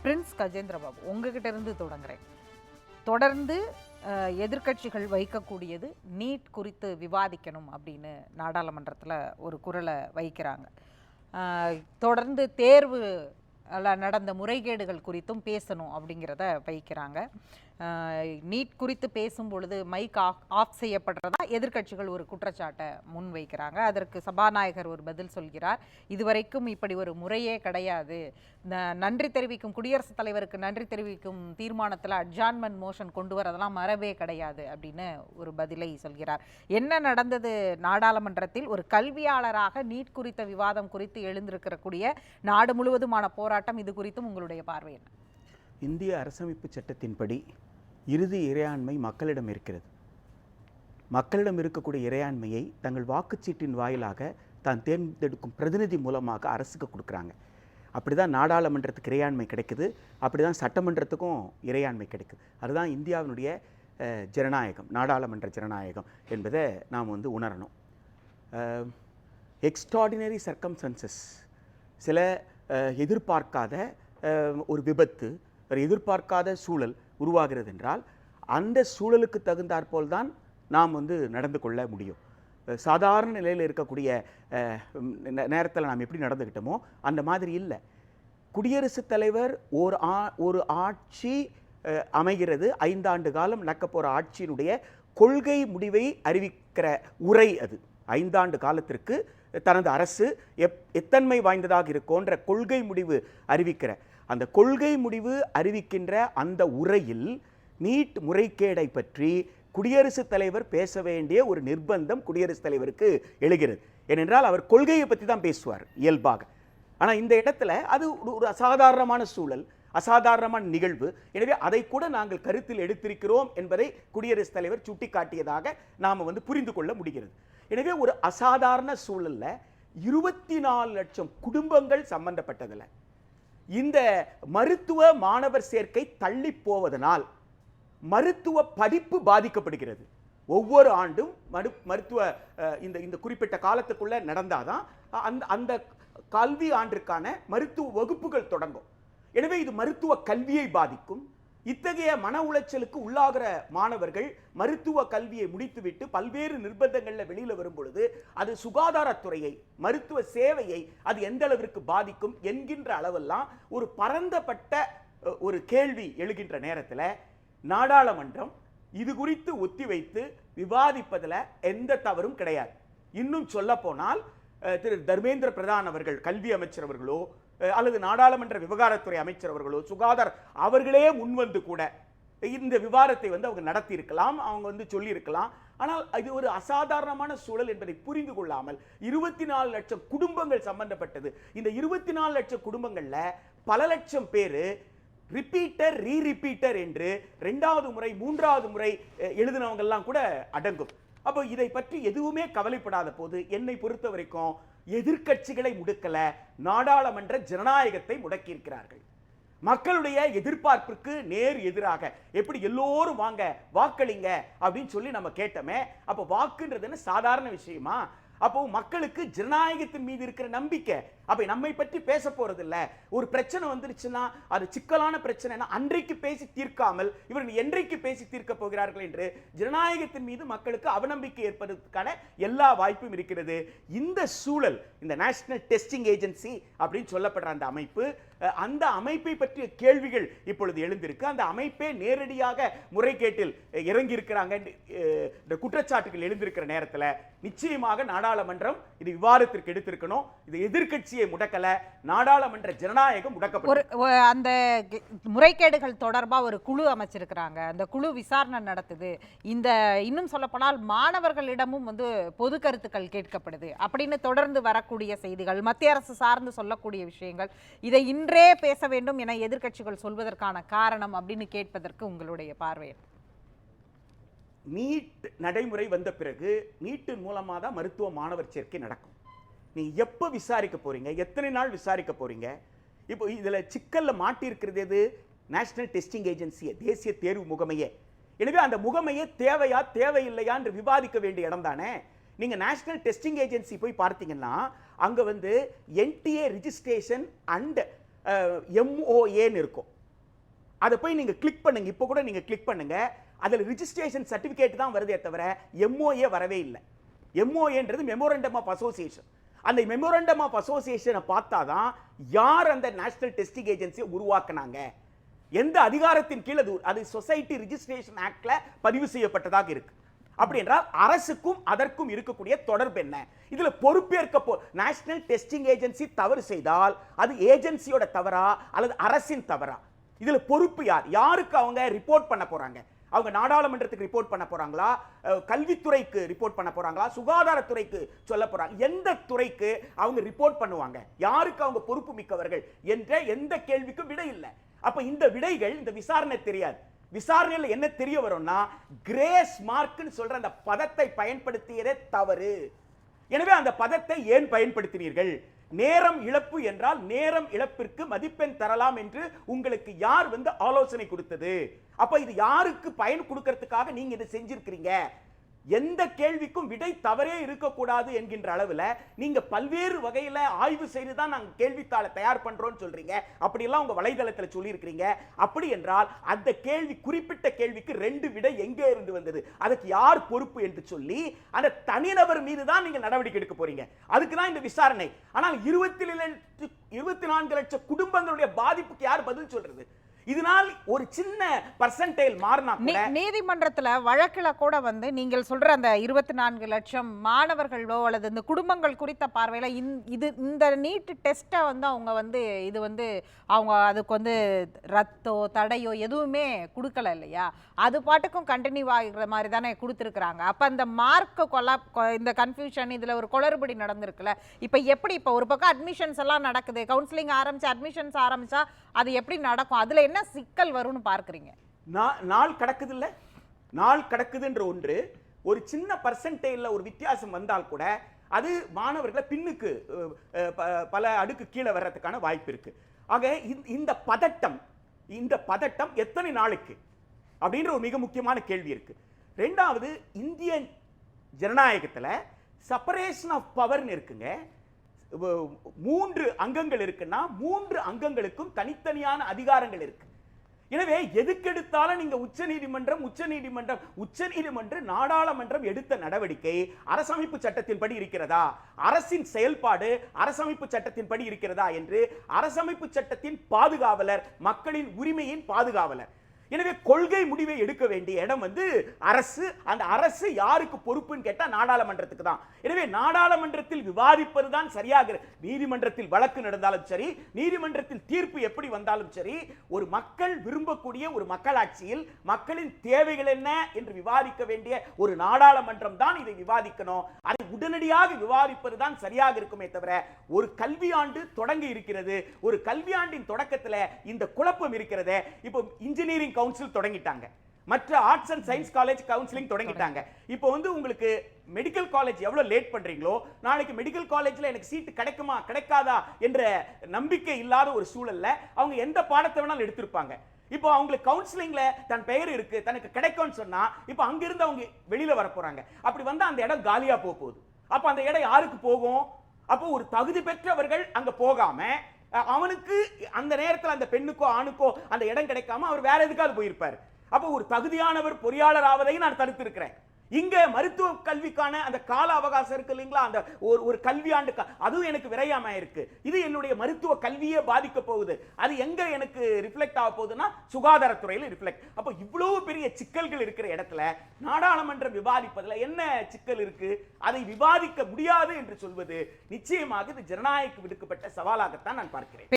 Prince Gajendra Babu, உங்ககிட்ட இருந்து தொடங்குறேன். தொடர்ந்து எதிர்க்கட்சிகள் வைக்கக்கூடியது நீட் குறித்து விவாதிக்கணும் அப்படின்னு நாடாளுமன்றத்தில் ஒரு குரலை வைக்கிறாங்க. தொடர்ந்து தேர்வு நடந்த முறைகேடுகள் குறித்தும் பேசணும் அப்படிங்கிறத வைக்கிறாங்க. நீட் குறித்து பேசும் பொழுது மைக் ஆஃப் செய்யப்படுறதா எதிர்க்கட்சிகள் ஒரு குற்றச்சாட்டை முன்வைக்கிறாங்க. அதற்கு சபாநாயகர் ஒரு பதில் சொல்கிறார், இதுவரைக்கும் இப்படி ஒரு முறையே கிடையாது. நன்றி தெரிவிக்கும் குடியரசுத் தலைவருக்கு நன்றி தெரிவிக்கும் தீர்மானத்தில் அட்ஜான்மெண்ட் மோஷன் கொண்டு வரதெல்லாம் மரபே கிடையாது அப்படின்னு ஒரு பதிலை சொல்கிறார். என்ன நடந்தது நாடாளுமன்றத்தில்? ஒரு கல்வியாளராக நீட் குறித்த விவாதம் குறித்து எழுந்திருக்கக்கூடிய நாடு முழுவதுமான போராட்டம், இது குறித்தும் உங்களுடைய பார்வை என்ன? இந்திய அரசமைப்பு சட்டத்தின்படி இறுதி இறையாண்மை மக்களிடம் இருக்கிறது. மக்களிடம் இருக்கக்கூடிய இறையாண்மையை தங்கள் வாக்குச்சீட்டின் வாயிலாக தான் தேர்ந்தெடுக்கும் பிரதிநிதி மூலமாக அரசுக்கு கொடுக்குறாங்க. அப்படி தான் நாடாளுமன்றத்துக்கு இறையாண்மை கிடைக்குது, அப்படி தான் சட்டமன்றத்துக்கும் இறையாண்மை கிடைக்குது. அதுதான் இந்தியாவினுடைய ஜனநாயகம், நாடாளுமன்ற ஜனநாயகம் என்பதை நாம் உணரணும். எக்ஸ்ட்ராடினரி சர்க்கம்ஸ்டன்சஸ், சில எதிர்பார்க்காத ஒரு விபத்து, ஒரு எதிர்பார்க்காத சூழல் உருவாகிறது என்றால் அந்த சூழலுக்கு தகுந்தாற்போல் தான் நாம் நடந்து கொள்ள முடியும். சாதாரண நிலையில் இருக்கக்கூடிய நேரத்தில் நாம் எப்படி நடந்துக்கிட்டோமோ அந்த மாதிரி இல்லை. குடியரசுத் தலைவர் ஒரு ஆட்சி அமைகிறது, 5 ஆண்டு காலம் நடக்க போகிற ஆட்சியினுடைய கொள்கை முடிவை அறிவிக்கிற உரை. அது 5 ஆண்டு காலத்திற்கு தனது அரசு எத்தன்மை வாய்ந்ததாக இருக்கோன்ற கொள்கை முடிவு அறிவிக்கிற அந்த கொள்கை முடிவு அறிவிக்கின்ற அந்த உரையில் நீட் முறைகேடை பற்றி குடியரசுத் தலைவர் பேச வேண்டிய ஒரு நிர்பந்தம் குடியரசுத் தலைவருக்கு எழுகிறது. ஏனென்றால் அவர் கொள்கையை பற்றி தான் பேசுவார் இயல்பாக. ஆனால் இந்த இடத்துல அது ஒரு அசாதாரணமான சூழல், அசாதாரணமான நிகழ்வு. எனவே அதை கூட நாங்கள் கருத்தில் எடுத்திருக்கிறோம் என்பதை குடியரசுத் தலைவர் சுட்டிக்காட்டியதாக நாம் புரிந்து கொள்ள முடிகிறது. எனவே ஒரு அசாதாரண சூழல்ல 24 லட்சம் குடும்பங்கள் சம்பந்தப்பட்டதில்லை. இந்த மருத்துவ மாணவர் சேர்க்கை தள்ளி போவதனால் மருத்துவ படிப்பு பாதிக்கப்படுகிறது. ஒவ்வொரு ஆண்டும் மருத்துவ இந்த குறிப்பிட்ட காலத்துக்குள்ள நடந்தாதான் அந்த கல்வி ஆண்டிற்கான மருத்துவ வகுப்புகள் தொடங்கும். எனவே இது மருத்துவ கல்வியை பாதிக்கும். இத்தகைய மன உளைச்சலுக்கு உள்ளாகிற மாணவர்கள் மருத்துவ கல்வியை முடித்துவிட்டு பல்வேறு நிர்பந்தங்களில் வெளியில் வரும் பொழுது அது சுகாதாரத்துறையை, மருத்துவ சேவையை அது எந்த அளவிற்கு பாதிக்கும் என்கின்ற அளவெல்லாம் ஒரு பரந்தப்பட்ட ஒரு கேள்வி எழுகின்ற நேரத்தில் நாடாளுமன்றம் இது குறித்து ஒத்திவைத்து விவாதிப்பதில் எந்த தவறும் கிடையாது. இன்னும் சொல்ல போனால் திரு தர்மேந்திர பிரதான் அவர்கள், கல்வி அமைச்சர் அவர்களோ அல்லது நாடாளுமன்ற விவகாரத்துறை அமைச்சர் அவர்களோ, சுகாதார அவர்களே முன்வந்து கூட இந்த விவாதத்தை அவங்க நடத்தி இருக்கலாம், அவங்க சொல்லி இருக்கலாம். ஆனால் இது ஒரு அசாதாரணமான சூழல் என்பதை புரிந்து கொள்ளாமல் 24 லட்சம் குடும்பங்கள் சம்பந்தப்பட்டது. இந்த 24 லட்சம் குடும்பங்கள்ல பல லட்சம் பேர் ரிப்பீட்டர் ரீரிப்பீட்டர் என்று 2வது முறை 3வது முறை எழுதினவங்க எல்லாம் கூட அடங்கும். அப்போ இதை பற்றி எதுவுமே கவலைப்படாத போது என்னை பொறுத்த வரைக்கும் எதிர்க்கட்சிகளை முடக்கல, நாடாளுமன்ற ஜனநாயகத்தை முடக்கி இருக்கிறார்கள். மக்களுடைய எதிர்பார்ப்பிற்கு நேர் எதிராக எப்படி எல்லோரும் வாங்க வாக்களிங்க அப்படின்னு சொல்லி நம்ம கேட்டோமே, அப்போ வாக்குன்றது என்ன சாதாரண விஷயமா? அப்போ மக்களுக்கு ஜனநாயகத்தின் மீது இருக்கிற நம்பிக்கை, அப்ப நம்மை பற்றி பேச போறது இல்ல. ஒரு பிரச்சனை வந்துருச்சுன்னா அது சிக்கலான பிரச்சனைனா அன்றைக்கு பேசி தீர்க்காமல் இவர்கள் என்றைக்கு பேசி தீர்க்க போகிறார்கள் என்று ஜனநாயகத்தின் மீது மக்களுக்கு அவநம்பிக்கை ஏற்படுவதற்கான எல்லா வாய்ப்பும் இருக்கிறது. இந்த சூழல், இந்த நேஷனல் டெஸ்டிங் ஏஜென்சி அப்படின்னு சொல்லப்படுற அந்த அமைப்பு, அந்த அமைப்பை பற்றிய கேள்விகள் இப்பொழுது எழுந்திருக்கு. அந்த அமைப்பே நேரடியாக முறைகேட்டில் இறங்கி இருக்கிறாங்க குற்றச்சாட்டுகள் எழுந்திருக்கிற நேரத்தில் நிச்சயமாக நாடாளுமன்றம் இது விவாதத்திற்கு எடுத்திருக்கணும். இது எதிர்க்கட்சியை முடக்கல, நாடாளுமன்ற ஜனநாயகம் முடக்கப்படும். அந்த முறைகேடுகள் தொடர்பா ஒரு குழு அமைச்சிருக்கிறாங்க, அந்த குழு விசாரணை நடத்துது. இந்த இன்னும் சொல்லப்போனால் மாணவர்களிடமும் பொது கருத்துக்கள் கேட்கப்படுது அப்படின்னு தொடர்ந்து வரக்கூடிய செய்திகள், மத்திய அரசு சார்ந்து சொல்லக்கூடிய விஷயங்கள், இதை இன்றே பேச வேண்டும் என எதிர்க்கட்சிகள் சொல்வதற்கான காரணம் அப்படின்னு கேட்பதற்கு உங்களுடைய பார்வை? நீட் நடைமுறை வந்த பிறகு நீட்டின் மூலமாக தான் மருத்துவ மாணவர் சேர்க்கை நடக்கும். நீ எப்போ விசாரிக்க போறீங்க, எத்தனை நாள் விசாரிக்க போறீங்க? இப்போ இதுல சிக்கல்ல மாட்டி இருக்கிறது எது? நேஷனல் டெஸ்டிங் ஏஜென்சி, தேசிய தேர்வு முகமையே. எனவே அந்த முகமையே தேவையா தேவையில்லையா என்று விவாதிக்க வேண்டிய இடம் தானே. நீங்க நேஷனல் டெஸ்டிங் ஏஜென்சி போய் பார்த்தீங்கன்னா அங்க என்டிஏ ரிஜிஸ்ட்ரேஷன் அண்ட் MOAன்னு இருக்கும். அதை போய் நீங்க கிளிக் பண்ணுங்க. இப்போ கூட நீங்க கிளிக் பண்ணுங்க. அதுல ரிஜிஸ்ட்ரேஷன் சர்டிபிகேட் தான் வருதே தவிர MOA வரவே இல்லை. MOAன்றது மெமோரண்டம் ஆஃப் அசோசியேஷன். அந்த மெமோரண்டம் ஆஃப் அசோசியேஷனை பார்த்தாதான் யார் அந்த நேஷனல் டெஸ்டிங் ஏஜென்சியை உருவாக்குனாங்க, எந்த அதிகாரத்தின் கீழ் அது சொசைட்டி ரிஜிஸ்ட்ரேஷன் ஆக்ட்ல பதிவு செய்யப்பட்டதாக இருக்கு. அப்படி என்றால் அரசுக்கும் அதற்கும் இருக்கக்கூடிய தொடர்பு என்ன? இதுல பொறுப்பேற்க நேஷனல் டெஸ்டிங் ஏஜென்சி தவறு செய்தால் அது ஏஜென்சியோட தவறா அல்லது அரசின் தவறா? இதுல பொறுப்பு யார்? யாருக்கு அவங்க ரிப்போர்ட் பண்ண போறாங்க? அவங்க நாடாளுமன்றத்துக்கு ரிப்போர்ட் பண்ண போறாங்களா, கல்வித்துறைக்கு ரிப்போர்ட் பண்ண போறாங்களா, சுகாதாரத்துறைக்கு சொல்ல போறாங்க? எந்த துறைக்கு அவங்க ரிப்போர்ட் பண்ணுவாங்க? யாருக்கு அவங்க பொறுப்பு மிக்கவர்கள் என்ற எந்த கேள்விக்கும் விடை இல்லை. அப்ப இந்த விடைகள் இந்த விசாரணை தெரியாது. விசாரணையில் என்ன தெரிய வரும்னா, கிரேஸ் மார்க்னு சொல்ற அந்த பதத்தை பயன்படுத்தியதே தவறு. எனவே அந்த பதத்தை ஏன் பயன்படுத்தினீர்கள்? நேரம் இழப்பு என்றால் நேரம் இழப்பிற்கு மதிப்பெண் தரலாம் என்று உங்களுக்கு யார் ஆலோசனை கொடுத்தது? அப்ப இது யாருக்கு பயன் கொடுக்கிறதுக்காக நீங்க இதை செஞ்சிருக்கிறீங்க? எந்த கேள்விக்கும் விடை தவறே இருக்கக்கூடாது என்கின்ற அளவில் நீங்க பல்வேறு வகையில் ஆய்வு செய்து தான் நாங்கள் கேள்வித்தாளை தயார் பண்றோம்னு சொல்றீங்க. அப்படியெல்லாம் உங்க வலைதளத்தில் சொல்லியிருக்கிறீங்க. அப்படி என்றால் அந்த கேள்வி, குறிப்பிட்ட கேள்விக்கு 2 விடை எங்கே இருந்து வந்தது, அதுக்கு யார் பொறுப்பு என்று சொல்லி அந்த தனிநபர் மீது தான் நீங்க நடவடிக்கை எடுக்க போறீங்க. அதுக்கு தான் இந்த விசாரணை. ஆனால் 24 லட்சம் குடும்பங்களுடைய பாதிப்புக்கு யார் பதில் சொல்றது? இதனால் ஒரு சின்ன பர்சன்டேஜ் மாறினா கூட நீதிமன்றத்துல வழக்குல கூட நீங்கள் சொல்ற அந்த 24 லட்சம் மாணவர்களோ அல்லது இந்த குடும்பங்கள் குறித்த பார்வையில இந்த நீட் டெஸ்ட்டை அவங்க இது அவங்க அதுக்கு ரத்தோ தடையோ எதுவுமே கொடுக்கல இல்லையா? அது பாட்டுக்கும் கண்டினியூ ஆகிற மாதிரி தானே கொடுத்துருக்குறாங்க. அப்ப அந்த மார்க் இந்த கன்ஃபியூஷன், இதுல ஒரு குளறுபடி நடந்திருக்குல்ல. இப்ப எப்படி இப்ப ஒரு பக்கம் அட்மிஷன்ஸ் எல்லாம் நடக்குது, கவுன்சிலிங் ஆரம்பிச்சு அட்மிஷன்ஸ் ஆரம்பிச்சா அது எப்படி நடக்கும்? அதுல என்ன சிக்கல் வரும்னு பார்க்கறீங்க? நாள் கடக்குது இல்ல, நாள் கடக்குதுன்ற ஒன்று ஒரு சின்ன பர்சன்டேஜ்ல ஒரு வித்தியாசம் வந்தால் கூட அது மாணவர்களை பின்னுக்கு பல அடுக்கு கீழே வர்றதுக்கான வாய்ப்பு இருக்கு. ஆக இந்த பதட்டம் எத்தனை நாளுக்கு அப்படின்ற ஒரு மிக முக்கியமான கேள்வி இருக்கு. ரெண்டாவது, இந்திய ஜனநாயகத்தில் செப்பரேஷன் ஆஃப் பவர்னு இருக்குங்க. 3 அங்கங்கள் இருக்குன்னா 3 அங்கங்களுக்கும் தனித்தனியான அதிகாரங்கள் இருக்கு. எனவே எதுக்கெடுத்தாலும் நீங்க உச்சநீதிமன்றம் நாடாளுமன்றம் எடுத்த நடவடிக்கை அரசமைப்பு சட்டத்தின்படி இருக்கிறதா, அரசின் செயல்பாடு அரசமைப்பு சட்டத்தின்படி இருக்கிறதா என்று அரசமைப்பு சட்டத்தின் பாதுகாவலர், மக்களின் உரிமையின் பாதுகாவலர். எனவே கொள்கை முடிவை எடுக்க வேண்டிய இடம் அரசு. அந்த அரசு யாருக்கு பொறுப்புன்னு கேட்டா நாடாளுமன்றத்துக்கு தான். எனவே நாடாளுமன்றத்தில் விவாதிப்பது தான் சரியாக. நீதிமன்றத்தில் வழக்கு நடந்தாலும் சரி, நீதிமன்றத்தில் தீர்ப்பு எப்படி வந்தாலும் சரி, ஒரு மக்கள் விரும்பக்கூடிய ஒரு மக்களாட்சியில் மக்களின் தேவைகள் என்ன என்று விவாதிக்க வேண்டிய ஒரு நாடாளுமன்றம் தான் இதை விவாதிக்கணும். அதை உடனடியாக விவாதிப்பது தான் சரியாக இருக்குமே தவிர, ஒரு கல்வியாண்டு தொடங்கி இருக்கிறது, ஒரு கல்வியாண்டின் தொடக்கத்தில் இந்த குழப்பம் இருக்கிறது. இப்போ இன்ஜினியரிங் கவுன்சில் தொடங்கிட்டாங்க, மற்ற arts and science college counselling தொடங்கிட்டாங்க. இப்போ உங்களுக்கு மெடிக்கல் காலேஜ் எவ்வளவு லேட் பண்றீங்களோ, நாளைக்கு மெடிக்கல் காலேஜ்ல எனக்கு சீட் கிடைக்குமா கிடைக்காதா என்ற நம்பிக்கை இல்லாத ஒரு சூழல்ல அவங்க எந்த பாடத்தை வேணாலும் எடுத்திருப்பாங்க. இப்போ அவங்களுக்கு கவுன்சிலிங்ல தன் பெயர் இருக்கு, தனக்கு கிடைக்கும்னு சொன்னா இப்போ அங்கிருந்து அவங்க வெளியில வர போறாங்க. அப்படி வந்தா அந்த இடம் காலியா போகுது. அப்ப அந்த இடம் யாருக்கு போகும்? அப்போ ஒரு தகுதி பெற்றவர்கள் அங்க போகாம அவனுக்கு அந்த நேரத்தில் அந்த பெண்ணுக்கோ ஆணுக்கோ அந்த இடம் கிடைக்காம அவர் வேற எதுக்காவது போயிருப்பார். அப்போ ஒரு தகுதியானவர் பொறியாளர் ஆவதையும் நான் தடுத்து இருக்கிறேன். இங்க மருத்துவ கல்விக்கான அந்த கால அவகாசம் இருக்கு இல்லைங்களா, அந்த ஒரு கல்வியாண்டு அதுவும் எனக்கு விரையாம இருக்கு. இது என்னுடைய மருத்துவ கல்வியே பாதிக்க போகுது. அது எங்க எனக்கு ரிஃப்ளெக்ட் ஆக போகுதுன்னா சுகாதாரத்துறையில் ரிஃப்ளெக்ட். அப்போ இவ்வளவு பெரிய சிக்கல்கள் இருக்கிற இடத்துல நாடாளுமன்றம் விவாதிப்பதில் என்ன சிக்கல் இருக்கு? அதை விவாதிக்க முடியாது என்று சொல்வது நிச்சயமாக இது ஜனநாயகம் விடுக்கப்பட்ட சவாலாகத்தான் நான் பார்க்கிறேன்.